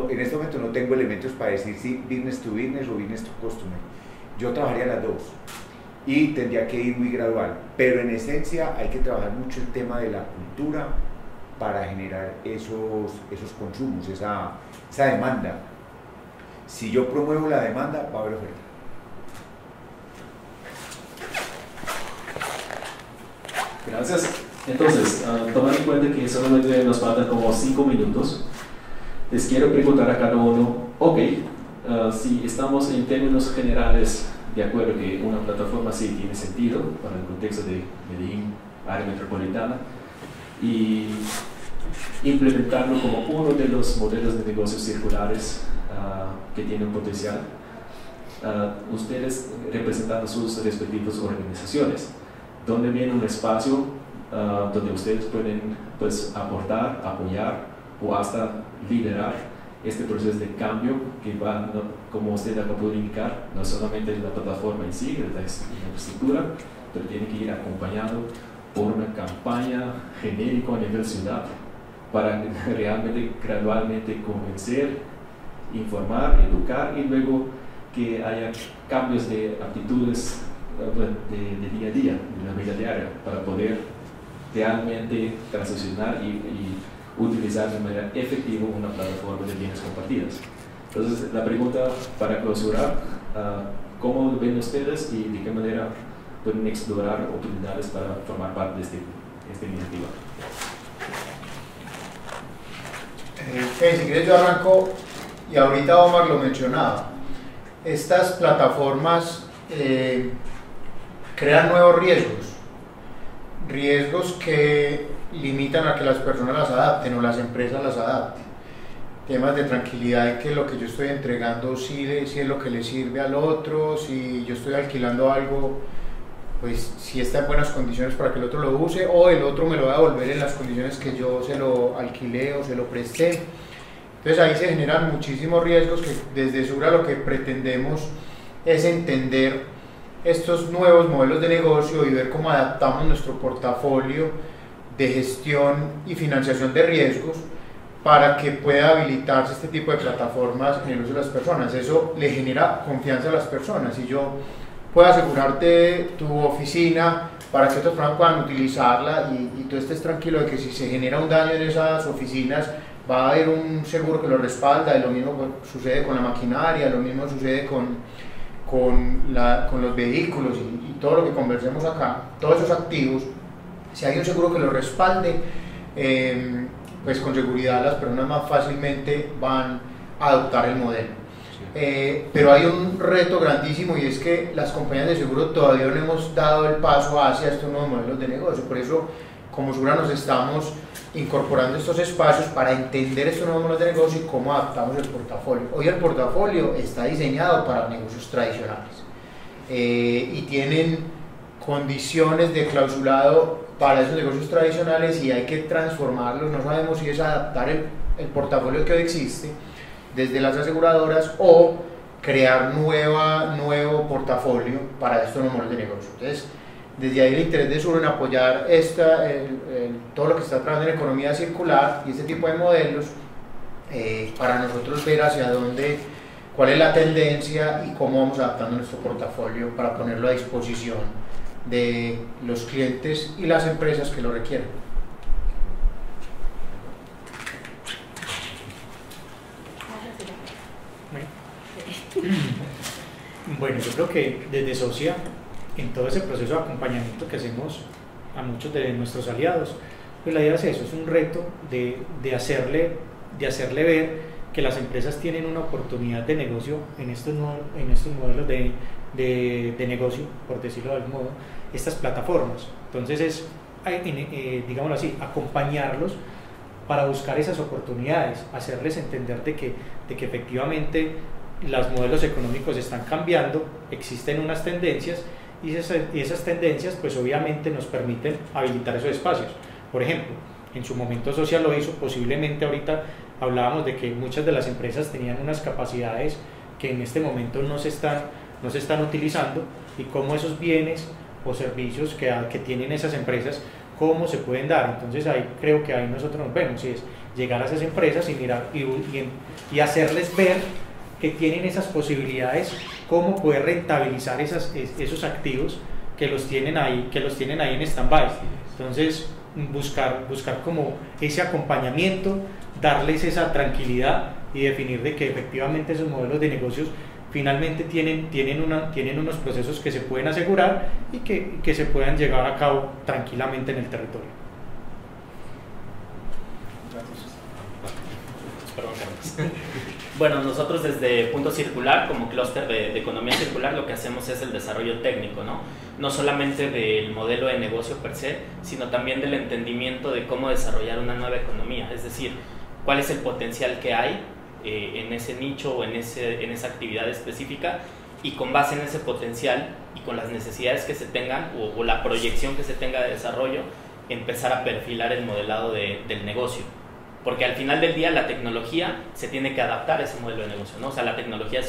En este momento no tengo elementos para decir si business to business o business to customer. Yo trabajaría las dos y tendría que ir muy gradual, pero en esencia hay que trabajar mucho el tema de la cultura para generar esos consumos, esa demanda. Si yo promuevo la demanda, va a haber oferta. Gracias. Entonces, tomando en cuenta que solamente nos faltan como 5 minutos, les quiero preguntar a cada uno, si estamos en términos generales de acuerdo que una plataforma sí tiene sentido para el contexto de Medellín, área metropolitana, y implementarlo como uno de los modelos de negocios circulares que tienen potencial, ustedes representando sus respectivas organizaciones, donde viene un espacio donde ustedes pueden aportar, apoyar o hasta liderar este proceso de cambio que va, ¿no?, como usted acabó de indicar, no solamente la plataforma en sí, la infraestructura, pero tiene que ir acompañado por una campaña genérica a nivel ciudad para realmente gradualmente convencer, informar, educar y luego que haya cambios de actitudes de día a día, de la vida diaria, para poder realmente transicionar y utilizar de manera efectiva una plataforma de bienes compartidas. Entonces, la pregunta para clausurar, ¿cómo ven ustedes y de qué manera pueden explorar oportunidades para formar parte de esta iniciativa? Si quieres yo arranco, y ahorita Omar lo mencionaba. Estas plataformas crean nuevos riesgos que limitan a que las personas las adapten o las empresas las adapten. Temas de tranquilidad en que lo que yo estoy entregando si es lo que le sirve al otro, si yo estoy alquilando algo, pues si está en buenas condiciones para que el otro lo use, o el otro me lo va a devolver en las condiciones que yo se lo alquilé o se lo presté. Entonces ahí se generan muchísimos riesgos que desde Sura lo que pretendemos es entender estos nuevos modelos de negocio y ver cómo adaptamos nuestro portafolio de gestión y financiación de riesgos para que pueda habilitarse este tipo de plataformas en el uso de las personas. Eso le genera confianza a las personas. Si yo puedo asegurarte tu oficina para que otras personas puedan utilizarla y tú estés tranquilo de que si se genera un daño en esas oficinas va a haber un seguro que lo respalda, y lo mismo sucede con la maquinaria, lo mismo sucede con los vehículos y todo lo que conversemos acá, todos esos activos, si hay un seguro que lo respalde, pues con seguridad las personas más fácilmente van a adoptar el modelo. Pero hay un reto grandísimo, y es que las compañías de seguro todavía no hemos dado el paso hacia estos nuevos modelos de negocio. Por eso, como Sura, nos estamos incorporando estos espacios para entender estos nuevos modelos de negocio y cómo adaptamos el portafolio. Hoy el portafolio está diseñado para negocios tradicionales y tienen condiciones de clausulado para esos negocios tradicionales, y hay que transformarlos. No sabemos si es adaptar el portafolio que hoy existe desde las aseguradoras o crear nuevo portafolio para estos nuevos modelos de negocio. Entonces, desde ahí el interés de Sura en apoyar todo lo que está trabajando en economía circular y este tipo de modelos, para nosotros ver hacia dónde, cuál es la tendencia y cómo vamos adaptando nuestro portafolio para ponerlo a disposición de los clientes y las empresas que lo requieren. Bueno, yo creo que desde Socia, en todo ese proceso de acompañamiento que hacemos a muchos de nuestros aliados, pues la idea es eso, es un reto de hacerle ver que las empresas tienen una oportunidad de negocio en estos modelos de negocio, por decirlo de algún modo, estas plataformas. Entonces es, digámoslo así, acompañarlos para buscar esas oportunidades, hacerles entender de que efectivamente los modelos económicos están cambiando, existen unas tendencias, y esas tendencias pues obviamente nos permiten habilitar esos espacios. Por ejemplo, en su momento Social lo hizo, posiblemente ahorita hablábamos de que muchas de las empresas tenían unas capacidades que en este momento no se están utilizando, y cómo esos bienes o servicios que tienen esas empresas, cómo se pueden dar. Entonces ahí creo que ahí nosotros nos vemos, y es llegar a esas empresas y mirar y hacerles ver que tienen esas posibilidades, cómo poder rentabilizar esos activos que los tienen ahí en stand-by. Entonces buscar como ese acompañamiento, darles esa tranquilidad y definir de que efectivamente esos modelos de negocios finalmente tienen unos procesos que se pueden asegurar y que se puedan llevar a cabo tranquilamente en el territorio. Perdón, Carlos. Bueno, nosotros desde Punto Circular, como clúster de economía circular, lo que hacemos es el desarrollo técnico, ¿no? No solamente del modelo de negocio per se, sino también del entendimiento de cómo desarrollar una nueva economía, es decir, cuál es el potencial que hay en ese nicho o en esa actividad específica, y con base en ese potencial y con las necesidades que se tengan o la proyección que se tenga de desarrollo, empezar a perfilar el modelado del negocio. porque al final del día la tecnología se tiene que adaptar a ese modelo de negocio, ¿no? O sea, la tecnología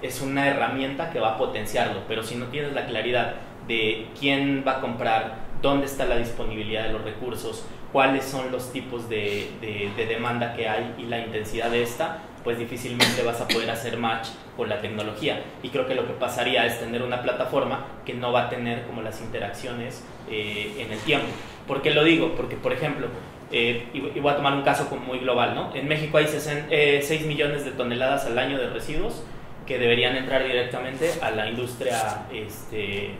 es una herramienta que va a potenciarlo, pero si no tienes la claridad de quién va a comprar, dónde está la disponibilidad de los recursos, cuáles son los tipos de demanda que hay y la intensidad de esta, pues difícilmente vas a poder hacer match con la tecnología. Y creo que lo que pasaría es tener una plataforma que no va a tener como las interacciones en el tiempo. ¿Por qué lo digo? Porque, por ejemplo, y voy a tomar un caso como muy global, ¿no? En México hay 6 millones de toneladas al año de residuos que deberían entrar directamente a la industria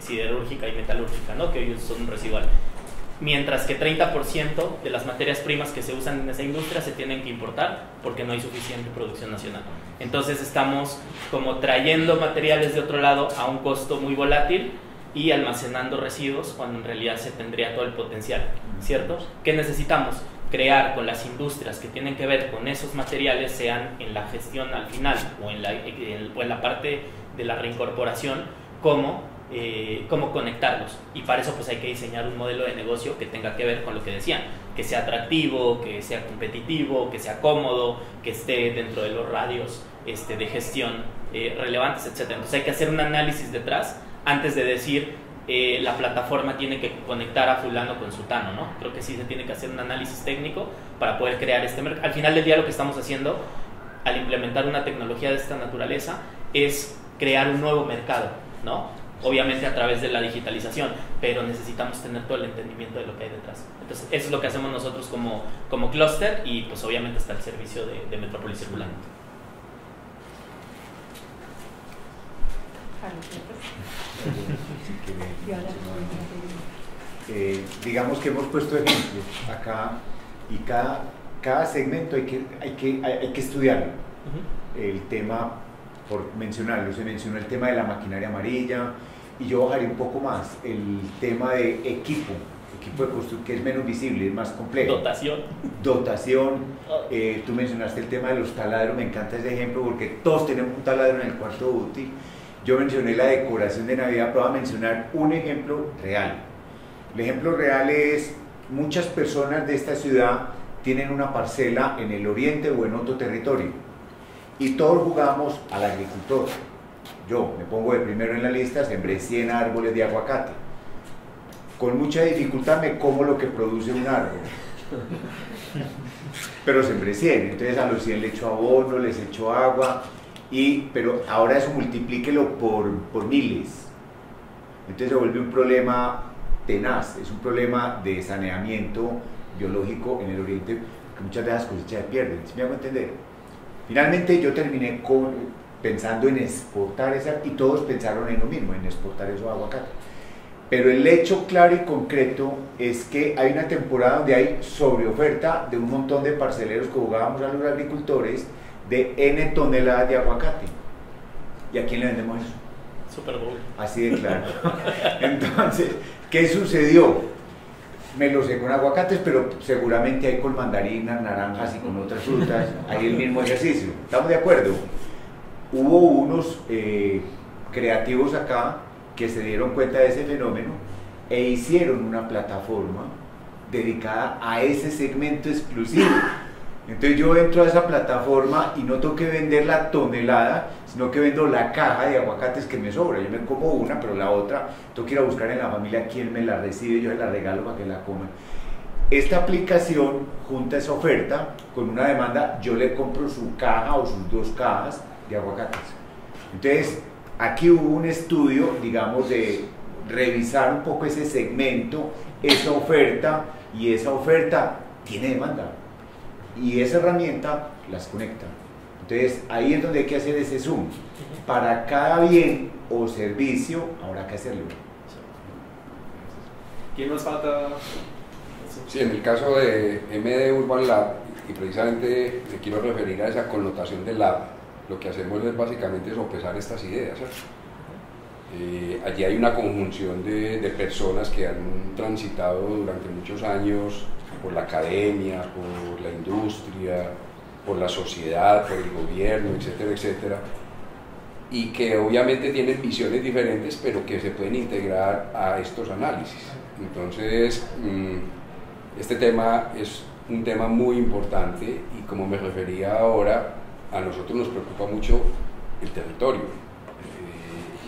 siderúrgica y metalúrgica, ¿no? Que hoy son residual. Mientras que 30% de las materias primas que se usan en esa industria se tienen que importar porque no hay suficiente producción nacional. Entonces estamos como trayendo materiales de otro lado a un costo muy volátil y almacenando residuos cuando en realidad se tendría todo el potencial, ¿cierto? ¿Qué necesitamos? Crear con las industrias que tienen que ver con esos materiales, sean en la gestión al final o en la parte de la reincorporación, cómo conectarlos. Y para eso pues hay que diseñar un modelo de negocio que tenga que ver con lo que decían, que sea atractivo, que sea competitivo, que sea cómodo, que esté dentro de los radios de gestión relevantes, etc. Entonces hay que hacer un análisis detrás antes de decir la plataforma tiene que conectar a fulano con sutano, ¿no? Creo que sí se tiene que hacer un análisis técnico para poder crear este mercado. Al final del día lo que estamos haciendo al implementar una tecnología de esta naturaleza es crear un nuevo mercado, ¿no? Obviamente a través de la digitalización, pero necesitamos tener todo el entendimiento de lo que hay detrás. Entonces eso es lo que hacemos nosotros como clúster, y pues obviamente está el servicio de Metrópolis Circular. Digamos que hemos puesto ejemplos acá, y cada segmento hay que estudiarlo. El tema, por mencionarlo, se mencionó el tema de la maquinaria amarilla, y yo bajaré un poco más el tema de equipo de construcción, que es menos visible, es más complejo. Dotación. Tú mencionaste el tema de los taladros, me encanta ese ejemplo porque todos tenemos un taladro en el cuarto útil. Yo mencioné la decoración de Navidad, pero voy a mencionar un ejemplo real. El ejemplo real es: muchas personas de esta ciudad tienen una parcela en el oriente o en otro territorio, y todos jugamos al agricultor. Yo me pongo de primero en la lista, sembré 100 árboles de aguacate. Con mucha dificultad me como lo que produce un árbol, pero sembré 100, entonces a los 100 le echo abono, les echo agua, pero ahora eso multiplíquelo por miles. Entonces se vuelve un problema tenaz, es un problema de saneamiento biológico en el oriente, que muchas de las cosechas se pierden. ¿Sí me hago entender? Finalmente yo terminé pensando en exportar esa, y todos pensaron en lo mismo, en exportar esos aguacates. Pero el hecho claro y concreto es que hay una temporada donde hay sobreoferta de un montón de parceleros que jugábamos a los agricultores de N toneladas de aguacate. ¿Y a quién le vendemos eso? Super Bowl. Así de claro. Entonces, ¿qué sucedió? Me lo sé con aguacates, pero seguramente hay con mandarinas, naranjas y con otras frutas. Hay el mismo ejercicio. ¿Estamos de acuerdo? Hubo unos creativos acá que se dieron cuenta de ese fenómeno e hicieron una plataforma dedicada a ese segmento exclusivo. Entonces yo entro a esa plataforma y no tengo que vender la tonelada, sino que vendo la caja de aguacates que me sobra. Yo me como una, pero la otra tengo que ir a buscar en la familia quién me la recibe, yo se la regalo para que la coman. Esta aplicación junta esa oferta con una demanda, yo le compro su caja o sus 2 cajas de aguacates. Entonces aquí hubo un estudio, digamos, de revisar un poco ese segmento, esa oferta, y esa oferta tiene demanda, y esa herramienta las conecta. Entonces ahí es donde hay que hacer ese zoom. Para cada bien o servicio habrá que hacerlo. ¿Quién nos falta? Sí, en el caso de MD Urban Lab, y precisamente me quiero referir a esa connotación de lab, lo que hacemos es básicamente sopesar estas ideas. Allí hay una conjunción de personas que han transitado durante muchos años por la academia, por la industria, por la sociedad, por el gobierno, etcétera, etcétera, y que obviamente tienen visiones diferentes, pero que se pueden integrar a estos análisis. Entonces, este tema es un tema muy importante y como me refería ahora, a nosotros nos preocupa mucho el territorio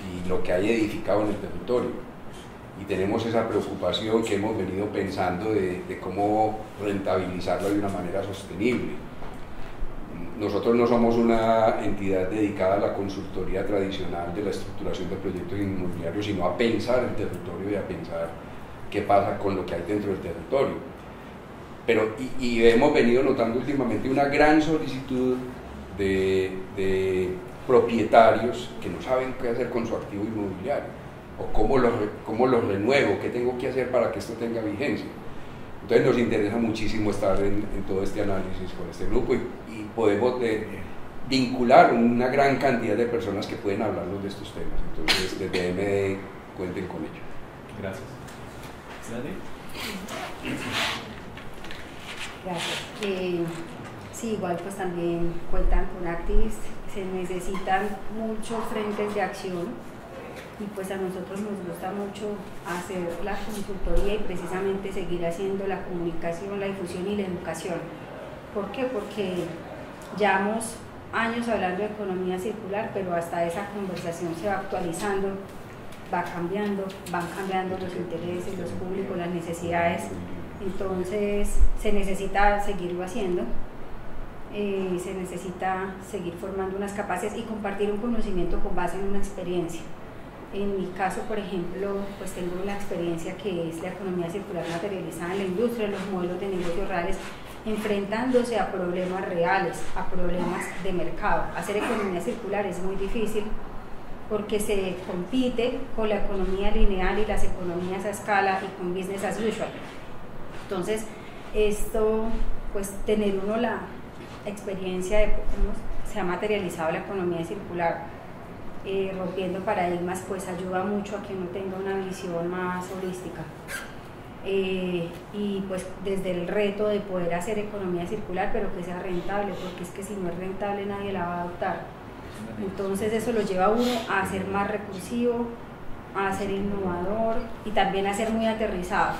y lo que hay edificado en el territorio. Y tenemos esa preocupación que hemos venido pensando de cómo rentabilizarlo de una manera sostenible. Nosotros no somos una entidad dedicada a la consultoría tradicional de la estructuración de proyectos inmobiliarios, sino a pensar el territorio y a pensar qué pasa con lo que hay dentro del territorio. Pero, y hemos venido notando últimamente una gran solicitud de propietarios que no saben qué hacer con su activo inmobiliario, o cómo lo renuevo, qué tengo que hacer para que esto tenga vigencia. Entonces nos interesa muchísimo estar en todo este análisis con este grupo y podemos vincular una gran cantidad de personas que pueden hablarnos de estos temas. Entonces desde MD cuenten con ello. Gracias. Gracias. Sí, igual pues también cuentan con Activist, se necesitan muchos frentes de acción y pues a nosotros nos gusta mucho hacer la consultoría y precisamente seguir haciendo la comunicación, la difusión y la educación. ¿Por qué? Porque llevamos años hablando de economía circular, pero hasta esa conversación se va actualizando, van cambiando los intereses, los públicos, las necesidades, entonces se necesita seguirlo haciendo. Se necesita seguir formando unas capacidades y compartir un conocimiento con base en una experiencia. En mi caso, por ejemplo, pues tengo una experiencia que es la economía circular materializada en la industria, los modelos de negocios reales, enfrentándose a problemas reales, a problemas de mercado. Hacer economía circular es muy difícil porque se compite con la economía lineal y las economías a escala y con business as usual. Entonces, esto, pues tener uno la experiencia de cómo se ha materializado la economía circular, rompiendo paradigmas, pues ayuda mucho a que uno tenga una visión más holística. Y pues desde el reto de poder hacer economía circular, pero que sea rentable, porque es que si no es rentable nadie la va a adoptar. Entonces eso lo lleva a uno a ser más recursivo, a ser innovador y también a ser muy aterrizado,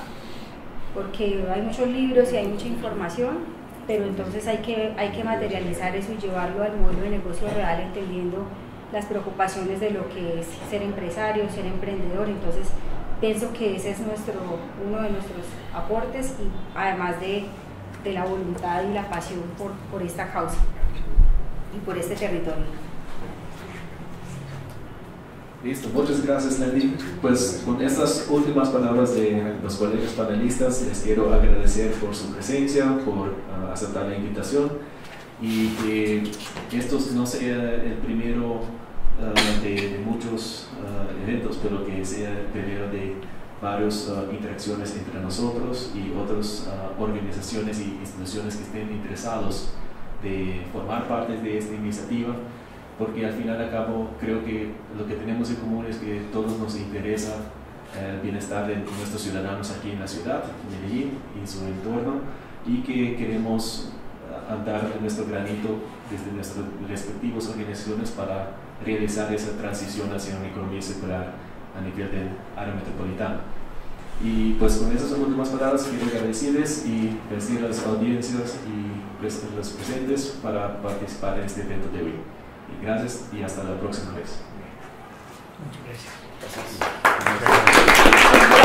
porque hay muchos libros y hay mucha información, pero entonces hay que materializar eso y llevarlo al modelo de negocio real, entendiendo las preocupaciones de lo que es ser empresario, ser emprendedor. Entonces pienso que ese es uno de nuestros aportes, y además de la voluntad y la pasión por esta causa y por este territorio. Listo, muchas gracias, Lenny. Pues con estas últimas palabras de los colegas panelistas les quiero agradecer por su presencia, por aceptar la invitación, y que esto no sea el primero de muchos eventos, pero que sea el primero de varias interacciones entre nosotros y otras organizaciones y instituciones que estén interesados de formar parte de esta iniciativa, porque al final y al cabo creo que lo que tenemos en común es que todos nos interesa el bienestar de nuestros ciudadanos aquí en la ciudad, Medellín y su entorno, y que queremos andar nuestro granito desde nuestras respectivas organizaciones para realizar esa transición hacia una economía circular a nivel del área metropolitana. Y pues con esas últimas palabras quiero agradecerles y pedir a las audiencias y a los presentes para participar en este evento de hoy. Y gracias y hasta la próxima vez. Muchas gracias. Gracias.